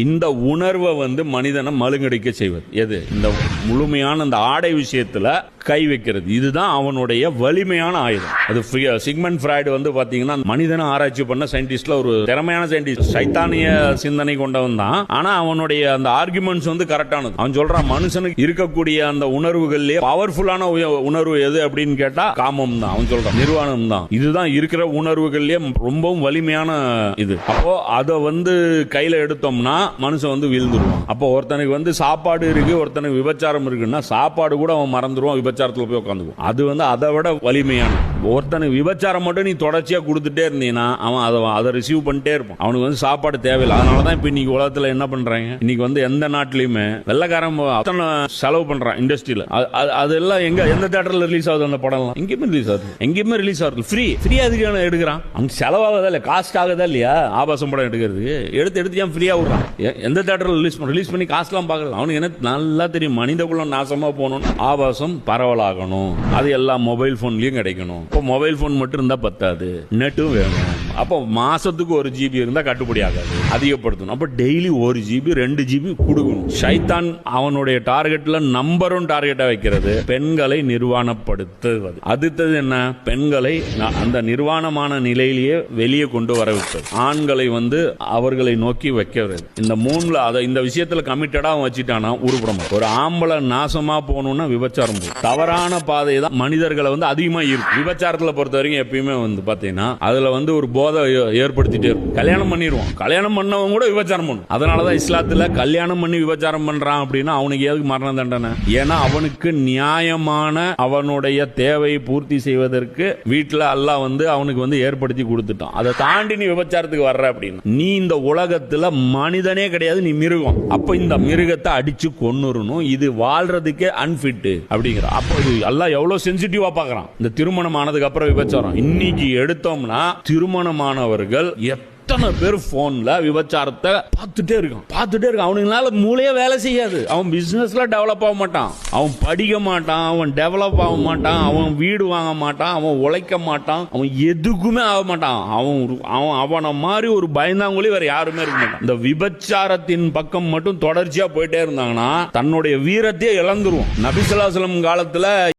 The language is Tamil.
இந்த உணர்வை மனிதனை மழுங்கடிக்க செய்வது எது? இந்த முழுமையான அந்த ஆடை விஷயத்துல கை வைக்கிறது. இதுதான் அவனுடைய வலிமையான ஆயுதம். அது சிக்மண்ட் ஃப்ராய்டு பாத்தீங்கன்னா மனிதனை ஆராய்ச்சி பண்ண சயின்டிஸ்ட்ல ஒரு திறமையான சயின்டிஸ்ட், சைத்தானிய சிந்தனை கொண்டவன் தான். ஆனா அவனுடைய அந்த ஆர்குமெண்ட்ஸ் கரெக்டானது. அவன் சொல்றான், மனுஷனுக்கு இருக்கக்கூடிய அந்த உணர்வுகள்லயே பவர்ஃபுல்லான உணர்வு எது அப்படின்னு கேட்டா காமம் தான். அவன் சொல்றான் நிர்வாணம் தான். இதுதான் இருக்கிற உணர்வுகள்லயே ரொம்பவும் வலிமையான இது. அப்போ அதை கையில எடுத்தோம்னா மனுஷன் வீழ்ந்துருவான். அப்போ ஒருத்தனுக்கு சாப்பாடு இருக்கு, ஒருத்தனுக்கு விபச்சாரம் இருக்குன்னா சாப்பாடு கூட அவன் மறந்துடுவான், விபச்சாரத்துல போய் உட்காந்துக்குவான். அது அதை விட வலிமையான. ஒருத்தனுக்கு விபச்சாரம் மட்டும் நீ தொடர்ச்சியா கொடுத்துட்டே இருந்தீங்கன்னா அவன் அதை ரிசீவ் பண்ணிட்டே இருப்பான். அவனுக்கு சாப்பாடு தேவையில்லை. அதனாலதான் இப்ப இன்னைக்கு உலகத்துல என்ன பண்றாங்க, இன்னைக்கு எந்த நாட்டிலுமே வெள்ளக்காரன் அத்தனை செலவு பண்றான் இண்டஸ்ட்ரியில. அதெல்லாம் எந்த தியேட்டர்ல ரிலீஸ் ஆகுது அந்த படம்? எங்கேயுமே ரிலீஸ் ஆகுது, எங்கேயுமே ரிலீஸ் ஆகுது. ஃப்ரீ அதுக்கு எடுக்கிறான். அவங்க செலவாகதா இல்ல, காஸ்ட் ஆகுதா இல்லையா? ஆபாசம் படம் எடுக்கிறது எடுத்து ஏன் ஃப்ரீயா விடுறான்? எந்த தியேட்டர்ல ரிலீஸ் பண்ணி காசுலாம் பார்க்கறது? அவனுக்கு என்ன நல்லா தெரியும், மனித குலம் நாசமா போகணும், ஆபாசம் பரவலாகணும், அது எல்லாம் மொபைல் போன்லயும் கிடைக்கணும். இப்போ மொபைல் போன் மட்டும் இருந்தா பத்தாது, நெட்டும் வேணும். அப்போ மாசத்துக்கு 1 GB இருந்தா கட்டுப்படி ஆகாது, அதிகப்படுத்தணும். அப்ப டெய்லி 1 GB 2 GB கொடுக்கணும். ஷைத்தான் அவனுடைய டார்கெட்ல நம்பர் 1 டார்கெட்டா வைக்கிறது பெண்களை நிர்வாணப்படுத்துவது. அடுத்தது என்ன? பெண்களை அந்த நிர்வாணமான நிலையிலேயே வெளியே கொண்டு வர வைப்பது, ஆண்களை அவர்களை நோக்கி வைக்கிறது. இந்த மூணுல இந்த விஷயத்துல கமிட்டடா வச்சுட்டானா உருப்படமா. ஒரு ஆம்பளை நாசமா போகணும்னா விபச்சாரம் போகும். தவறான பாதை தான் மனிதர்களை அதிகமா இருக்கு. விபச்சாரத்துல பொறுத்த வரைக்கும் எப்பயுமே பாத்தீங்கன்னா அதுல ஒரு போதை ஏற்படுத்திட்டே இருக்கும். கல்யாணம் பண்ணிடுவான், கல்யாணம் பண்ணவங்க கூட விபச்சாரம் பண்ணும். அதனாலதான் இஸ்லாத்துல கல்யாணம் பண்ணி விபச்சாரம் பண்றான் அப்படின்னா அவனுக்கு எதுக்கு மரண தண்டனை? ஏன்னா அவனுக்கு நியாயமான அவனுடைய தேவையை பூர்த்தி செய்வதற்கு வீட்டுல அல்லாஹ் அவனுக்கு ஏற்படுத்தி கொடுத்துட்டான். அதை தாண்டி நீ விபச்சாரத்துக்கு வர்ற அப்படின்னு நீ இந்த உலகத்துல மனிதனே கிடையாது, நீ மிருகம். அப்ப இந்த மிருகத்தை அடிச்சு கொன்னுறணும். இது வாழ்றதுக்கே அன்பிட் அப்படிங்கிற. அப்போ இது எல்லாம் எவ்வளவு சென்சிட்டிவா பாக்குறான். இந்த திருமணம் ஆனதுக்கு அப்புறம் விபச்சாரம் இன்னைக்கு எடுத்தோம்னா திருமணமானவர்கள் எத்தனை பேர் போன்ல விபச்சாரத்தை பார்த்துட்டே இருக்கான். அவனுங்களால மூளையே வேலை செய்யாது. அவன் பிசினஸ்ல டெவலப் ஆக மாட்டான், அவன் படிக்க மாட்டான், அவன் டெவலப் ஆக மாட்டான், அவன் வீடு வாங்க மாட்டான், அவன் உழைக்க மாட்டான், அவன் எதுக்குமே ஆக மாட்டான். அவனை மாதிரி ஒரு பயந்தாங்குழி வேற யாருமே இருக்க மாட்டான். இந்த விபச்சாரத்தின் பக்கம் மட்டும் தொடர்ச்சியா போயிட்டே இருந்தாங்கன்னா தன்னுடைய வீரத்தையே இழந்துருவோம். நபி ஸல்லல்லாஹு அலைஹி வஸல்லம் காலத்துல